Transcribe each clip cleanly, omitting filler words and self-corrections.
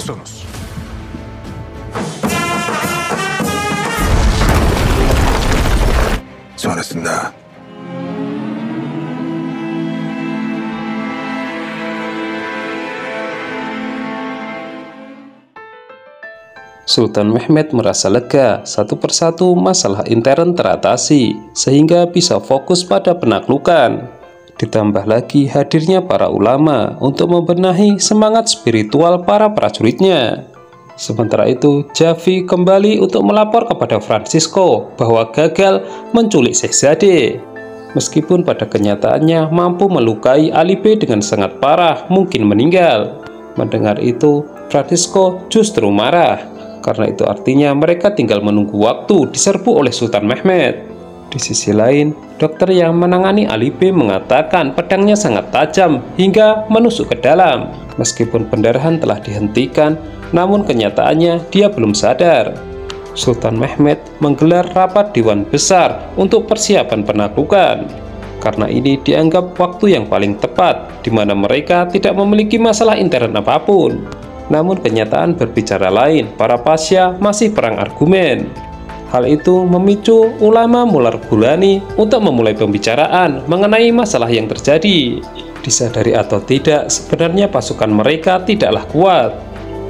biliyorsunuz. Sonrasında Sultan Mehmed merasa lega, satu persatu masalah intern teratasi, sehingga bisa fokus pada penaklukan. Ditambah lagi hadirnya para ulama untuk membenahi semangat spiritual para prajuritnya. Sementara itu, Javi kembali untuk melapor kepada Francisco bahwa gagal menculik Shehzade. Meskipun pada kenyataannya mampu melukai Ali B dengan sangat parah, mungkin meninggal. Mendengar itu, Francisco justru marah. Karena itu artinya mereka tinggal menunggu waktu diserbu oleh Sultan Mehmed. Di sisi lain, dokter yang menangani Ali B mengatakan pedangnya sangat tajam hingga menusuk ke dalam. Meskipun pendarahan telah dihentikan, namun kenyataannya dia belum sadar. Sultan Mehmed menggelar rapat Dewan Besar untuk persiapan penaklukan. Karena ini dianggap waktu yang paling tepat, di mana mereka tidak memiliki masalah intern apapun. Namun kenyataan berbicara lain, para pasya masih perang argumen. Hal itu memicu ulama Mular-Gulani untuk memulai pembicaraan mengenai masalah yang terjadi. Disadari atau tidak, sebenarnya pasukan mereka tidaklah kuat.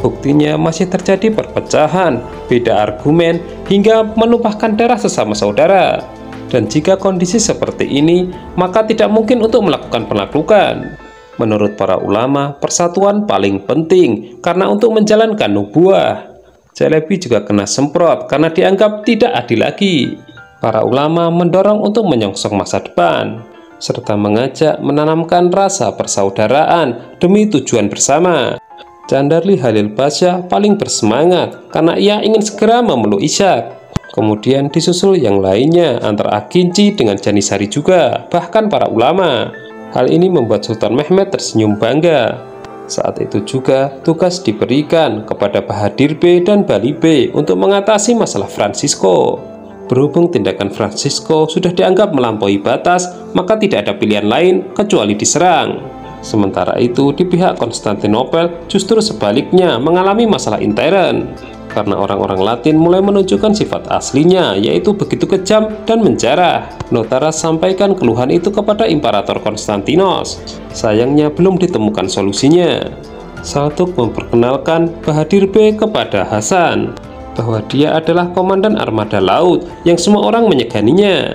Buktinya masih terjadi perpecahan, beda argumen, hingga menumpahkan darah sesama saudara. Dan jika kondisi seperti ini, maka tidak mungkin untuk melakukan penaklukan. Menurut para ulama, persatuan paling penting karena untuk menjalankan nubuah. Jalebi juga kena semprot karena dianggap tidak adil lagi. Para ulama mendorong untuk menyongsong masa depan, serta mengajak menanamkan rasa persaudaraan demi tujuan bersama. Jandarli Halil Pasha paling bersemangat karena ia ingin segera memeluk Ishak. Kemudian disusul yang lainnya antara Akinci dengan Janisari juga, bahkan para ulama. Hal ini membuat Sultan Mehmed tersenyum bangga. Saat itu juga tugas diberikan kepada Bahadir B dan Bali B untuk mengatasi masalah Francisco. Berhubung tindakan Francisco sudah dianggap melampaui batas, maka tidak ada pilihan lain kecuali diserang. Sementara itu di pihak Konstantinopel justru sebaliknya mengalami masalah intern. Karena orang-orang Latin mulai menunjukkan sifat aslinya, yaitu begitu kejam dan menjarah. Notaras sampaikan keluhan itu kepada Imperator Konstantinos. Sayangnya belum ditemukan solusinya. Saltuk memperkenalkan Bahadir B kepada Hasan, bahwa dia adalah komandan armada laut yang semua orang menyeganinya.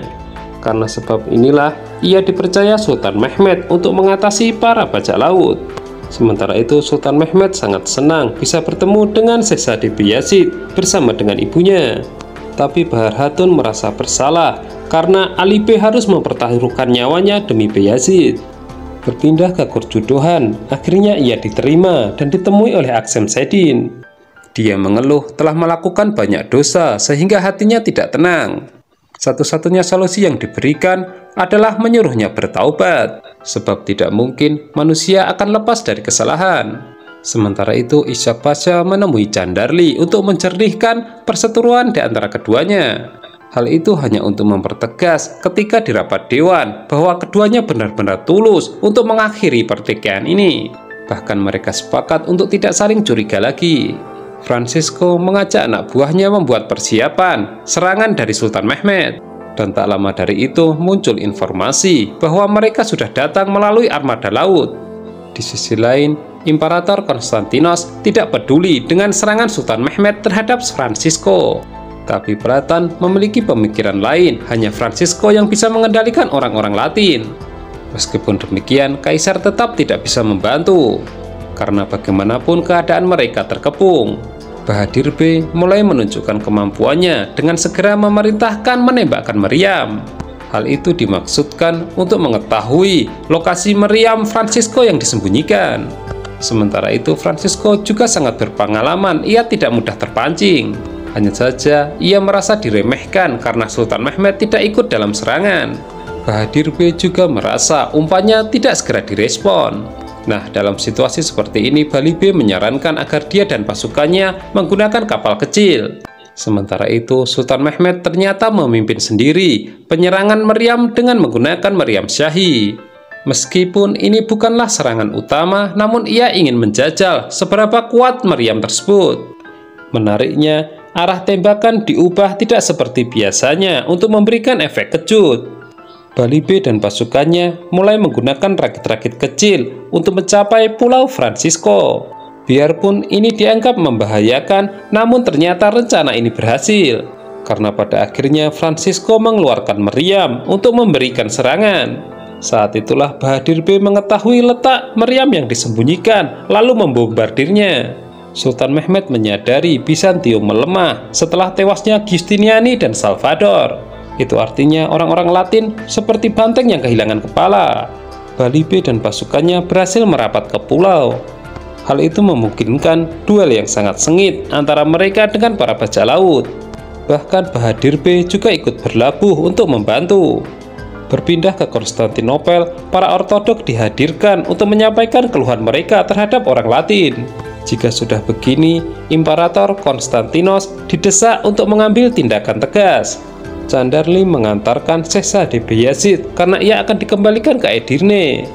Karena sebab inilah ia dipercaya Sultan Mehmed untuk mengatasi para bajak laut. Sementara itu Sultan Mehmed sangat senang bisa bertemu dengan Shehzade Bayezid bersama dengan ibunya. Tapi Bahar Hatun merasa bersalah karena Ali B harus mempertaruhkan nyawanya demi Bayezid. Berpindah ke Kurjudohan, akhirnya ia diterima dan ditemui oleh Aksem Sedin. Dia mengeluh telah melakukan banyak dosa sehingga hatinya tidak tenang. Satu-satunya solusi yang diberikan adalah menyuruhnya bertaubat, sebab tidak mungkin manusia akan lepas dari kesalahan. Sementara itu Ishak Pasha menemui Jandarli untuk mencernihkan perseteruan di antara keduanya. Hal itu hanya untuk mempertegas ketika di rapat dewan bahwa keduanya benar-benar tulus untuk mengakhiri pertikaian ini. Bahkan mereka sepakat untuk tidak saling curiga lagi. Francisco mengajak anak buahnya membuat persiapan serangan dari Sultan Mehmed. Dan tak lama dari itu muncul informasi bahwa mereka sudah datang melalui armada laut. Di sisi lain, Imperator Konstantinos tidak peduli dengan serangan Sultan Mehmed terhadap Francisco. Tapi Pratan memiliki pemikiran lain, hanya Francisco yang bisa mengendalikan orang-orang Latin. Meskipun demikian, Kaisar tetap tidak bisa membantu. Karena bagaimanapun keadaan mereka terkepung. Bahadir B mulai menunjukkan kemampuannya dengan segera memerintahkan menembakkan meriam. Hal itu dimaksudkan untuk mengetahui lokasi meriam Francisco yang disembunyikan. Sementara itu Francisco juga sangat berpengalaman, ia tidak mudah terpancing. Hanya saja ia merasa diremehkan karena Sultan Mehmed tidak ikut dalam serangan. Bahadir B juga merasa umpannya tidak segera direspon. Nah, dalam situasi seperti ini, Bali B menyarankan agar dia dan pasukannya menggunakan kapal kecil. Sementara itu, Sultan Mehmed ternyata memimpin sendiri penyerangan meriam dengan menggunakan meriam Syahi. Meskipun ini bukanlah serangan utama, namun ia ingin menjajal seberapa kuat meriam tersebut. Menariknya, arah tembakan diubah tidak seperti biasanya untuk memberikan efek kejut. Bali B dan pasukannya mulai menggunakan rakit-rakit kecil untuk mencapai Pulau Francisco. Biarpun ini dianggap membahayakan, namun ternyata rencana ini berhasil. Karena pada akhirnya Francisco mengeluarkan meriam untuk memberikan serangan. Saat itulah Bahadir B mengetahui letak meriam yang disembunyikan, lalu membombardirnya. Sultan Mehmed menyadari Bizantium melemah setelah tewasnya Giustiniani dan Salvador. Itu artinya orang-orang Latin seperti banteng yang kehilangan kepala. Bali B dan pasukannya berhasil merapat ke pulau. Hal itu memungkinkan duel yang sangat sengit antara mereka dengan para bajak laut. Bahkan Bahadir B juga ikut berlabuh untuk membantu. Berpindah ke Konstantinopel, para Ortodok dihadirkan untuk menyampaikan keluhan mereka terhadap orang Latin. Jika sudah begini, Imperator Konstantinos didesak untuk mengambil tindakan tegas. Chandarli mengantarkan Shahzade Bayazid karena ia akan dikembalikan ke Edirne.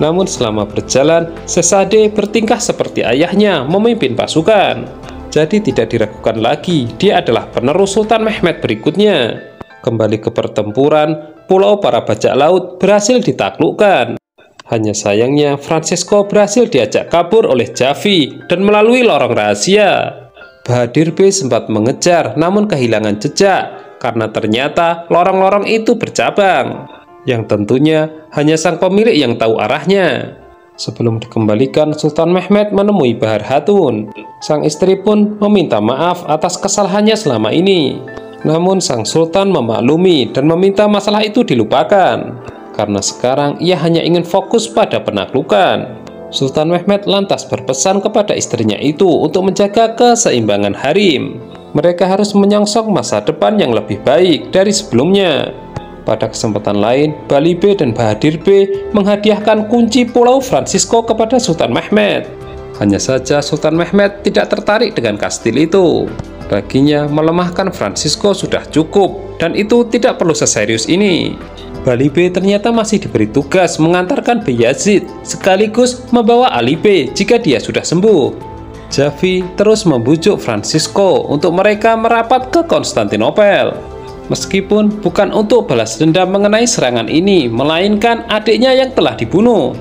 Namun selama berjalan, Shahzade bertingkah seperti ayahnya memimpin pasukan. Jadi tidak diragukan lagi, dia adalah penerus Sultan Mehmed berikutnya. Kembali ke pertempuran, pulau para bajak laut berhasil ditaklukkan. Hanya sayangnya Francisco berhasil diajak kabur oleh Javi dan melalui lorong rahasia. Bahadir B sempat mengejar namun kehilangan jejak karena ternyata lorong-lorong itu bercabang, yang tentunya hanya sang pemilik yang tahu arahnya. Sebelum dikembalikan, Sultan Mehmed menemui Bahar Hatun. Sang istri pun meminta maaf atas kesalahannya selama ini. Namun sang sultan memaklumi dan meminta masalah itu dilupakan, karena sekarang ia hanya ingin fokus pada penaklukan. Sultan Mehmed lantas berpesan kepada istrinya itu untuk menjaga keseimbangan harem. Mereka harus menyongsong masa depan yang lebih baik dari sebelumnya. Pada kesempatan lain, Bali B dan Bahadir B menghadiahkan kunci Pulau Francisco kepada Sultan Mehmed. Hanya saja Sultan Mehmed tidak tertarik dengan kastil itu. Baginya melemahkan Francisco sudah cukup, dan itu tidak perlu seserius ini. Bali B ternyata masih diberi tugas mengantarkan Bayazid sekaligus membawa Ali B jika dia sudah sembuh. Javi terus membujuk Francisco untuk mereka merapat ke Konstantinopel. Meskipun bukan untuk balas dendam mengenai serangan ini, melainkan adiknya yang telah dibunuh.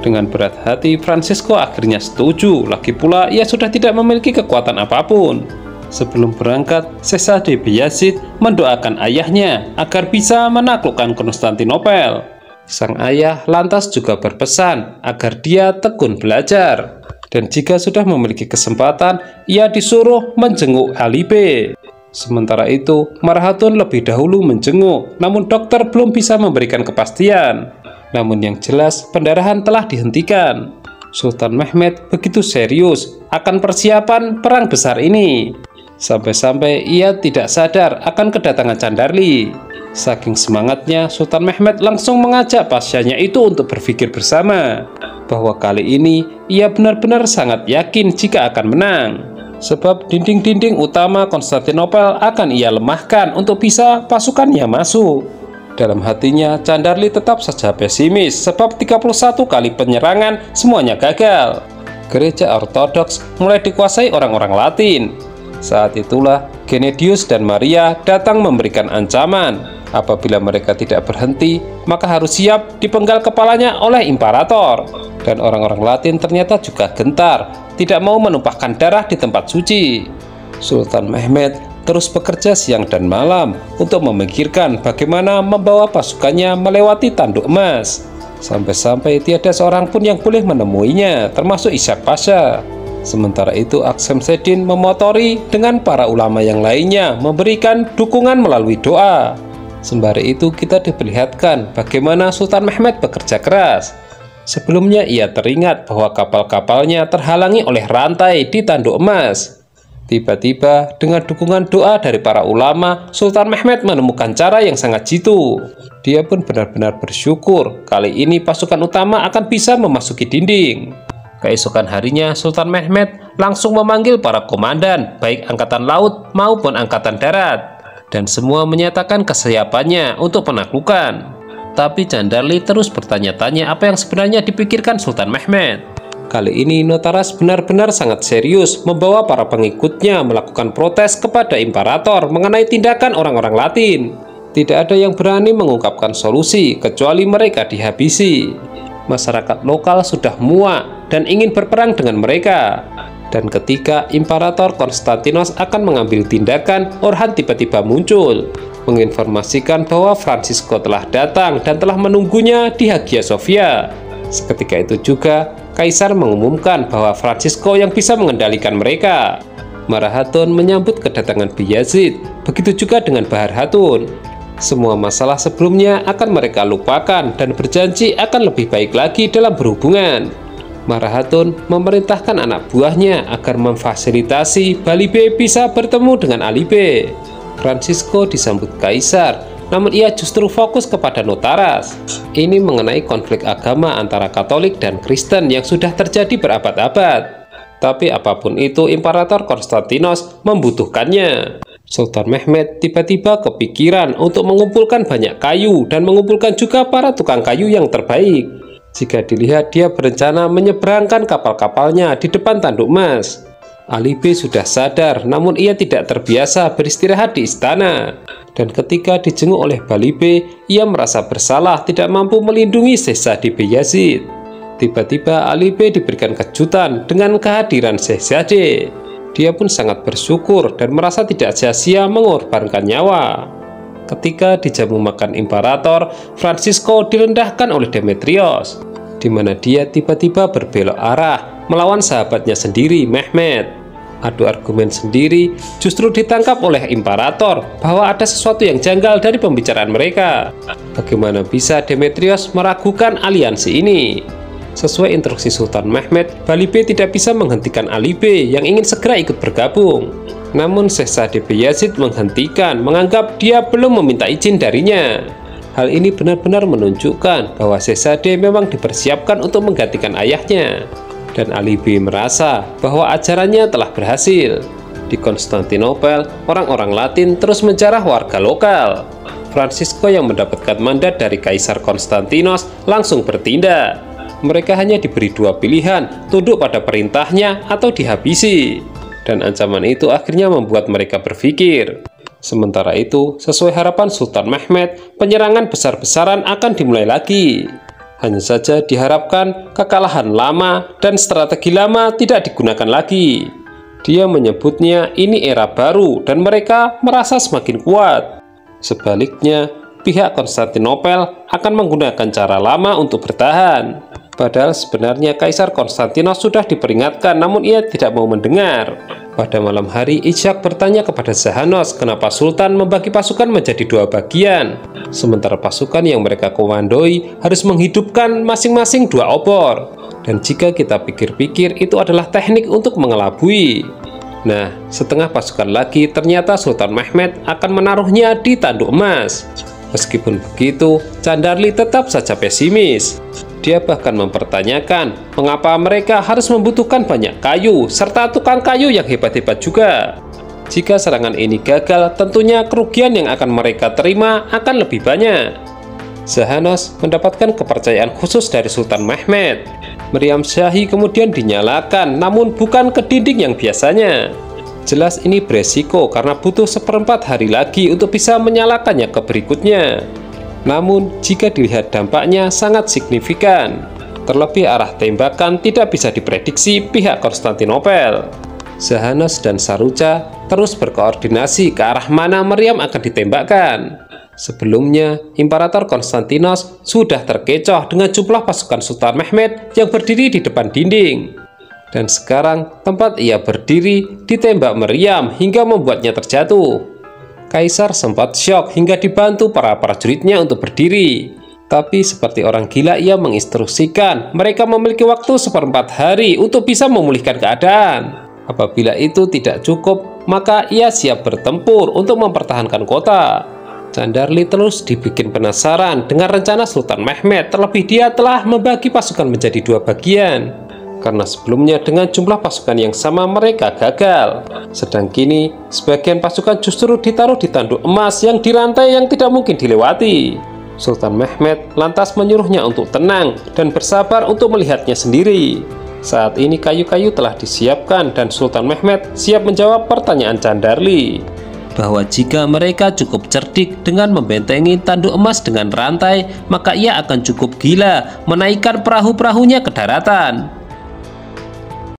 Dengan berat hati, Francisco akhirnya setuju. Lagi pula, ia sudah tidak memiliki kekuatan apapun. Sebelum berangkat, Shahzade Bayazid mendoakan ayahnya agar bisa menaklukkan Konstantinopel. Sang ayah lantas juga berpesan agar dia tekun belajar. Dan jika sudah memiliki kesempatan, ia disuruh menjenguk Ali B. Sementara itu, Marhatun lebih dahulu menjenguk, namun dokter belum bisa memberikan kepastian. Namun yang jelas, pendarahan telah dihentikan. Sultan Mehmed begitu serius akan persiapan perang besar ini, sampai-sampai ia tidak sadar akan kedatangan Chandarli. Saking semangatnya, Sultan Mehmed langsung mengajak pasiennya itu untuk berpikir bersama, bahwa kali ini ia benar-benar sangat yakin jika akan menang. Sebab dinding-dinding utama Konstantinopel akan ia lemahkan untuk bisa pasukannya masuk. Dalam hatinya, Chandarli tetap saja pesimis sebab 31 kali penyerangan semuanya gagal. Gereja Ortodoks mulai dikuasai orang-orang Latin. Saat itulah Genedius dan Maria datang memberikan ancaman. Apabila mereka tidak berhenti, maka harus siap dipenggal kepalanya oleh imperator. Dan orang-orang Latin ternyata juga gentar, tidak mau menumpahkan darah di tempat suci. Sultan Mehmed terus bekerja siang dan malam untuk memikirkan bagaimana membawa pasukannya melewati Tanduk Emas. Sampai-sampai tiada seorang pun yang boleh menemuinya, termasuk Ishak Pasha. Sementara itu Aksemseddin memotori dengan para ulama yang lainnya memberikan dukungan melalui doa. Sembari itu kita diperlihatkan bagaimana Sultan Mehmed bekerja keras. Sebelumnya ia teringat bahwa kapal-kapalnya terhalangi oleh rantai di Tanduk Emas. Tiba-tiba dengan dukungan doa dari para ulama, Sultan Mehmed menemukan cara yang sangat jitu. Dia pun benar-benar bersyukur kali ini pasukan utama akan bisa memasuki dinding. Keesokan harinya Sultan Mehmed langsung memanggil para komandan baik angkatan laut maupun angkatan darat, dan semua menyatakan kesiapannya untuk penaklukan. Tapi Candarli terus bertanya-tanya apa yang sebenarnya dipikirkan Sultan Mehmed. Kali ini Notaras benar-benar sangat serius membawa para pengikutnya melakukan protes kepada Imperator mengenai tindakan orang-orang Latin. Tidak ada yang berani mengungkapkan solusi kecuali mereka dihabisi. Masyarakat lokal sudah muak dan ingin berperang dengan mereka. Dan ketika Imperator Konstantinos akan mengambil tindakan, Orhan tiba-tiba muncul, menginformasikan bahwa Francisco telah datang dan telah menunggunya di Hagia Sophia. Seketika itu juga, Kaisar mengumumkan bahwa Francisco yang bisa mengendalikan mereka. Marah Hatun menyambut kedatangan Bayezid, begitu juga dengan Bahar Hatun. Semua masalah sebelumnya akan mereka lupakan dan berjanji akan lebih baik lagi dalam berhubungan. Marah Hatun memerintahkan anak buahnya agar memfasilitasi Balibe bisa bertemu dengan Alibe. Francisco disambut Kaisar, namun ia justru fokus kepada Notaras. Ini mengenai konflik agama antara Katolik dan Kristen yang sudah terjadi berabad-abad. Tapi apapun itu, Imperator Konstantinos membutuhkannya. Sultan Mehmed tiba-tiba kepikiran untuk mengumpulkan banyak kayu dan mengumpulkan juga para tukang kayu yang terbaik. Jika dilihat, dia berencana menyeberangkan kapal-kapalnya di depan Tanduk Emas. Alibe sudah sadar, namun ia tidak terbiasa beristirahat di istana. Dan ketika dijenguk oleh Balibe, ia merasa bersalah tidak mampu melindungi Sehzade Bayezid. Tiba-tiba Alibe diberikan kejutan dengan kehadiran Sehzade. Dia pun sangat bersyukur dan merasa tidak sia-sia mengorbankan nyawa. Ketika dijamu makan Imperator, Francisco direndahkan oleh Demetrios, di mana dia tiba-tiba berbelok arah melawan sahabatnya sendiri, Mehmed. Adu argumen sendiri justru ditangkap oleh Imperator bahwa ada sesuatu yang janggal dari pembicaraan mereka. Bagaimana bisa Demetrios meragukan aliansi ini? Sesuai instruksi Sultan Mehmed, Balibe tidak bisa menghentikan Alibe yang ingin segera ikut bergabung. Namun Sehzade Bayezid menghentikan, menganggap dia belum meminta izin darinya. Hal ini benar-benar menunjukkan bahwa Sehzade memang dipersiapkan untuk menggantikan ayahnya. Dan Alibe merasa bahwa ajarannya telah berhasil. Di Konstantinopel, orang-orang Latin terus menjarah warga lokal. Francisco yang mendapatkan mandat dari Kaisar Konstantinos langsung bertindak. Mereka hanya diberi dua pilihan, tunduk pada perintahnya atau dihabisi. Dan ancaman itu akhirnya membuat mereka berpikir. Sementara itu, sesuai harapan Sultan Mehmed, penyerangan besar-besaran akan dimulai lagi. Hanya saja diharapkan kekalahan lama dan strategi lama tidak digunakan lagi. Dia menyebutnya ini era baru dan mereka merasa semakin kuat. Sebaliknya, pihak Konstantinopel akan menggunakan cara lama untuk bertahan. Padahal sebenarnya Kaisar Konstantinos sudah diperingatkan, namun ia tidak mau mendengar. Pada malam hari, Ishak bertanya kepada Zahanos kenapa Sultan membagi pasukan menjadi dua bagian, sementara pasukan yang mereka komandoi harus menghidupkan masing-masing dua obor. Dan jika kita pikir-pikir, itu adalah teknik untuk mengelabui. Nah, setengah pasukan lagi ternyata Sultan Mehmed akan menaruhnya di Tanduk Emas. Meskipun begitu, Candarli tetap saja pesimis. Dia bahkan mempertanyakan mengapa mereka harus membutuhkan banyak kayu serta tukang kayu yang hebat-hebat juga. Jika serangan ini gagal, tentunya kerugian yang akan mereka terima akan lebih banyak. Zahanos mendapatkan kepercayaan khusus dari Sultan Mehmed. Meriam Syahi kemudian dinyalakan, namun bukan ke dinding yang biasanya. Jelas ini beresiko karena butuh seperempat hari lagi untuk bisa menyalakannya ke berikutnya. Namun, jika dilihat dampaknya sangat signifikan. Terlebih arah tembakan tidak bisa diprediksi pihak Konstantinopel. Zahanos dan Saruca terus berkoordinasi ke arah mana meriam akan ditembakkan. Sebelumnya, Imperator Konstantinos sudah terkecoh dengan jumlah pasukan Sultan Mehmed yang berdiri di depan dinding. Dan sekarang, tempat ia berdiri ditembak meriam hingga membuatnya terjatuh. Kaisar sempat syok hingga dibantu para prajuritnya untuk berdiri. Tapi seperti orang gila ia menginstruksikan mereka memiliki waktu seperempat hari untuk bisa memulihkan keadaan. Apabila itu tidak cukup, maka ia siap bertempur untuk mempertahankan kota. Candarli terus dibikin penasaran dengan rencana Sultan Mehmed, terlebih dia telah membagi pasukan menjadi dua bagian. Karena sebelumnya dengan jumlah pasukan yang sama mereka gagal. Sedang kini, sebagian pasukan justru ditaruh di Tanduk Emas yang dirantai yang tidak mungkin dilewati. Sultan Mehmed lantas menyuruhnya untuk tenang dan bersabar untuk melihatnya sendiri. Saat ini kayu-kayu telah disiapkan dan Sultan Mehmed siap menjawab pertanyaan Candarli, bahwa jika mereka cukup cerdik dengan membentengi tanduk emas dengan rantai, maka ia akan cukup gila menaikkan perahu-perahunya ke daratan.